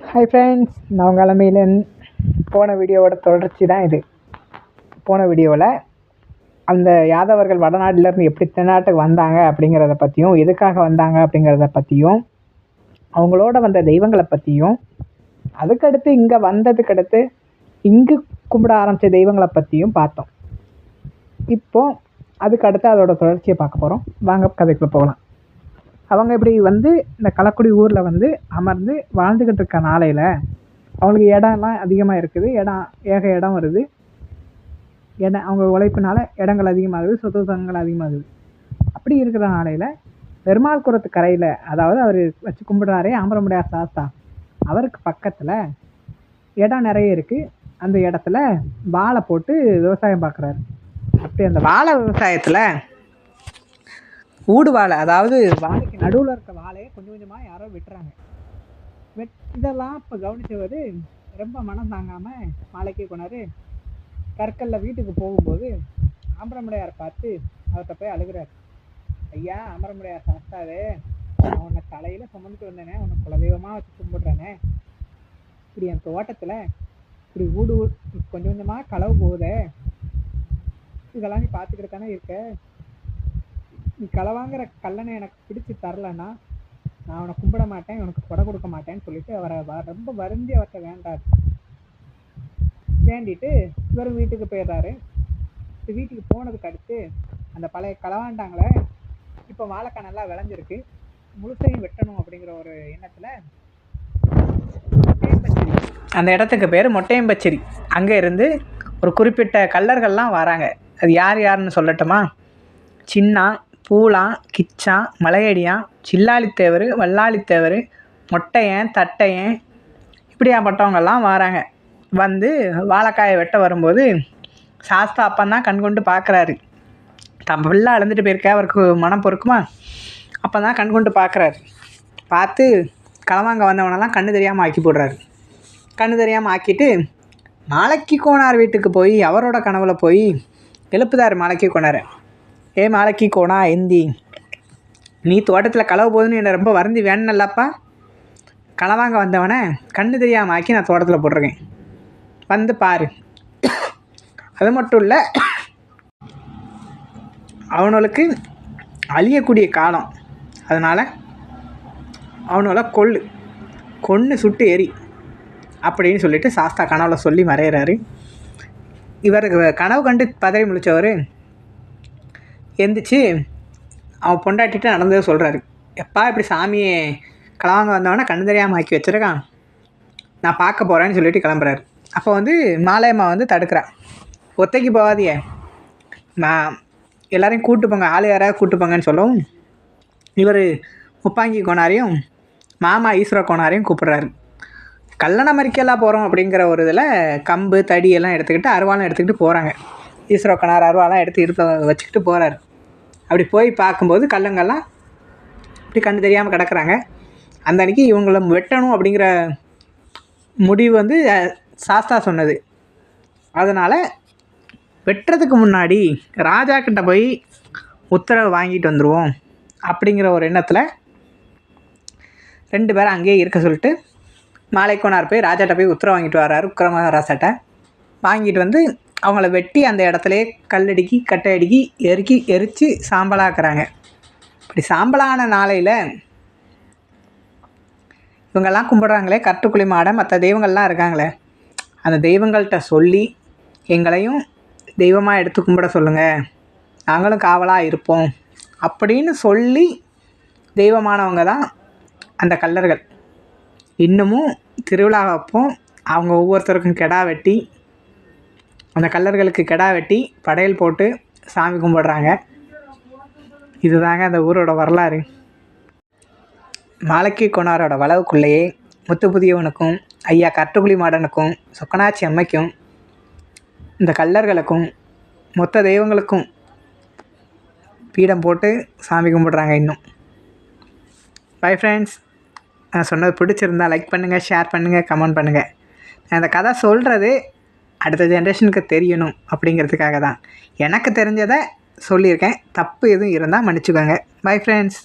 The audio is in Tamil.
ஹாய் ஃப்ரெண்ட்ஸ், நான் உங்கள் அலமையிலன். போன வீடியோவோட தொடர்ச்சி தான் இது. போன வீடியோவில் அந்த யாதவர்கள் வடநாட்டிலேருந்து எப்படி தென்னாட்டுக்கு வந்தாங்க அப்படிங்கிறத பற்றியும், எதுக்காக வந்தாங்க அப்படிங்கிறத பற்றியும், அவங்களோட வந்த தெய்வங்களை பற்றியும், அதுக்கடுத்து இங்கே வந்ததுக்கடுத்து இங்கு கும்பிட ஆரம்பித்த தெய்வங்களை பற்றியும் பார்த்தோம். இப்போது அதுக்கடுத்து அதோட தொடர்ச்சியை பார்க்க போகிறோம். வாங்க கதைக்குள்ளே போகலாம். அவங்க இப்படி இந்த களக்குடி ஊரில் அமர்ந்து வாழ்ந்துக்கிட்டு இருக்க நாளையில் அவங்களுக்கு இடம்லாம் அதிகமாக இருக்குது. இடம் வருது. அவங்க உழைப்பினால இடங்கள் அதிகமாகுது, சொத்து சுகங்கள் அதிகமாகுது. அப்படி இருக்கிற நாளையில் பெருமாள் குளத்து கரையில், அதாவது அவர் வச்சு கும்பிடுறாரே ஆம்பரமுடையார் சாஸ்தா, அவருக்கு பக்கத்தில் இடம் நிறைய இருக்குது. அந்த இடத்துல வாழை போட்டு விவசாயம் பார்க்குறாரு. அப்படி அந்த வாழை விவசாயத்தில் ஊடு வாழை, அதாவது வாழைக்கு நடுவில் இருக்க வாழையை கொஞ்சம் கொஞ்சமாக யாரோ வெட்டுறாங்க. இதெல்லாம் இப்போ கவனிச்சவர் ரொம்ப மனம் தாங்காமல் மாலைக்கு கொண்டாரு கற்களில் வீட்டுக்கு போகும்போது ஆம்பரமுடையாரை பார்த்து அவர்கிட்ட போய் அழுகிறார். ஐயா, ஆம்பரமுடையார் சாஸ்தாவே, நான் உன்னை தலையில் சுமந்துட்டு வந்தேனே, உன்னை குலதெய்வமாக வச்சு கும்பிடுறேனே, இப்படி என் தோட்டத்தில் இப்படி ஊடு கொஞ்சம் கொஞ்சமாக களவு போகுதே, இதெல்லாம் நீ பார்த்துக்கிட்டு தானே இருக்க. நீ களவாங்கிற கல்லனை எனக்கு பிடிச்சி தரலன்னா நான் அவனை கும்பிட மாட்டேன், உனக்கு கொடை கொடுக்க மாட்டேன்னு சொல்லிட்டு அவரை ரொம்ப வருந்தி அவர்கிட்ட வேண்டாரு. வேண்டிட்டு இவர் வீட்டுக்கு போயிடுறாரு. வீட்டுக்கு போனதுக்கு அடுத்து அந்த பழைய களவாண்டாங்களே, இப்போ வாழைக்காய் நல்லா விளைஞ்சிருக்கு, முழுசையும் வெட்டணும் அப்படிங்கிற ஒரு எண்ணத்தில் அந்த இடத்துக்கு பேர் மொட்டையம்பச்சேரி. அங்கே இருந்து ஒரு குறிப்பிட்ட கல்லர்கள்லாம் வராங்க. அது யார் யாருன்னு சொல்லட்டுமா? சின்னா, பூலான், கிச்சான், மலையடியான், சில்லாளித்தேவர், வல்லாளித்தேவர், மொட்டையன், தட்டையன், இப்படியாப்பட்டவங்கெல்லாம் வராங்க. வாழைக்காயை வெட்ட வரும்போது சாஸ்தா அப்பந்தான் கண் கொண்டு பார்க்குறாரு. தம் பிள்ளை அழுந்துட்டு போயிருக்க, அவருக்கு மனம் பொறுக்குமா? அப்போ தான் கண் கொண்டு பார்க்குறாரு. பார்த்து களவாங்க வந்தவனெல்லாம் கண்ணு தெரியாமல் ஆக்கி போடுறாரு. கண்ணு தெரியாமல் ஆக்கிட்டு மாலைக்கு கோனார் வீட்டுக்கு போய் அவரோட கனவுல போய் எழுப்புதார் மாலைக்கு கோனார். ஏ மாலைக்கு கோனா எந்தி, நீ தோட்டத்தில் களவு போகுதுன்னு என்னை ரொம்ப வருந்தி வேணும்னல்லப்பா. களவாங்க வந்தவனை கண்ணு தெரியாமல் ஆக்கி நான் தோட்டத்தில் போட்டிருக்கேன், பாரு. அது மட்டும் இல்லை, அவனுக்கு அழியக்கூடிய காலம், அதனால் அவனோட கொன்று சுட்டு எரி அப்படின்னு சொல்லிட்டு சாஸ்தா கனவுல சொல்லி மறையிறாரு. இவருக்கு கனவு கண்டு பதவி முழிச்சவர் எந்திரிச்சு அவன் பொண்டாட்டிட்டு நடந்ததை சொல்கிறாரு. எப்பா இப்படி சாமியை களவாங்க வந்தவனா கண்ணு தெரியாமல் ஆக்கி வச்சுருக்கான், நான் பார்க்க போகிறேன்னு சொல்லிட்டு கிளம்புறாரு. அப்போ மாலையம்மா தடுக்கிறா. ஒத்தைக்கு போகாதியே, நான் எல்லோரையும் கூப்பிட்டு போங்க, ஆள் யாராவது கூப்பிட்டு போங்கன்னு சொல்லவும் இவர் முப்பாங்கி கோனாரையும் மாமா ஈஸ்வர கோனாரையும் கூப்பிட்றாரு. கல்லணை மறிக்கெல்லாம் போகிறோம் அப்படிங்கிற ஒரு இதில் கம்பு தடி எல்லாம் எடுத்துக்கிட்டு அருவாலாம் எடுத்துக்கிட்டு போகிறாங்க. ஈஸ்வர கோனார் அருவாலாம் எடுத்து இடுப்பில் வச்சுக்கிட்டு போகிறாரு. அப்படி போய் பார்க்கும்போது கல்லங்கள்லாம் இப்படி கண்டு தெரியாமல் கிடக்குறாங்க. அந்த அன்றைக்கி இவங்களை வெட்டணும் அப்படிங்கிற முடிவு சாஸ்தா சொன்னது. அதனால் வெட்டுறதுக்கு முன்னாடி ராஜா கிட்ட போய் உத்தரவு வாங்கிட்டு வந்துடுவோம் அப்படிங்கிற ஒரு எண்ணத்தில் 2 பேரும் அங்கேயே இருக்க சொல்லிட்டு மாலைக்கோனார் போய் ராஜாட்ட போய் உத்தரவு வாங்கிட்டு வர்றாரு. உக்கிரமராசாட்ட வாங்கிட்டு அவங்கள வெட்டி அந்த இடத்துலையே கல்லடிக்கி கட்டை அடுக்கி எரித்து சாம்பலாக்குறாங்க. இப்படி சாம்பலான நாளையில் இவங்கெல்லாம் கும்பிட்றாங்களே, கட்டுக்குழி மாட மற்ற தெய்வங்கள்லாம் இருக்காங்களே, அந்த தெய்வங்கள்கிட்ட சொல்லி எங்களையும் தெய்வமாக எடுத்து கும்பிட சொல்லுங்கள், நாங்களும் காவலாக இருப்போம் அப்படின்னு சொல்லி தெய்வமானவங்க தான் அந்த கல்லர்கள். இன்னமும் திருவிழா அப்போ அவங்க ஒவ்வொருத்தருக்கும் கெடா வெட்டி, அந்த கல்லர்களுக்கு கெடா வெட்டி படையல் போட்டு சாமி கும்பிடுறாங்க. இதுதாங்க அந்த ஊரோட வரலாறு. மாலைக்கு கோனாரோட வளவுக்குள்ளேயே முத்துப்புதியவனுக்கும் ஐயா கட்டுக்குழி மாடனுக்கும் சொக்கனாச்சி அம்மைக்கும் இந்த கல்லர்களுக்கும் மொத்த தெய்வங்களுக்கும் பீடம் போட்டு சாமி கும்பிடுறாங்க இன்னும். பை ஃப்ரெண்ட்ஸ், நான் சொன்னது பிடிச்சிருந்தால் லைக் பண்ணுங்கள், ஷேர் பண்ணுங்கள், கமெண்ட் பண்ணுங்கள். நான் இந்த கதை சொல்கிறது அடுத்த ஜென்ரேஷனுக்கு தெரியணும் அப்படிங்கிறதுக்காக தான். எனக்கு தெரிஞ்சதை சொல்லியிருக்கேன். தப்பு எதுவும் இருந்தால் மன்னிச்சுக்கோங்க. Bye friends.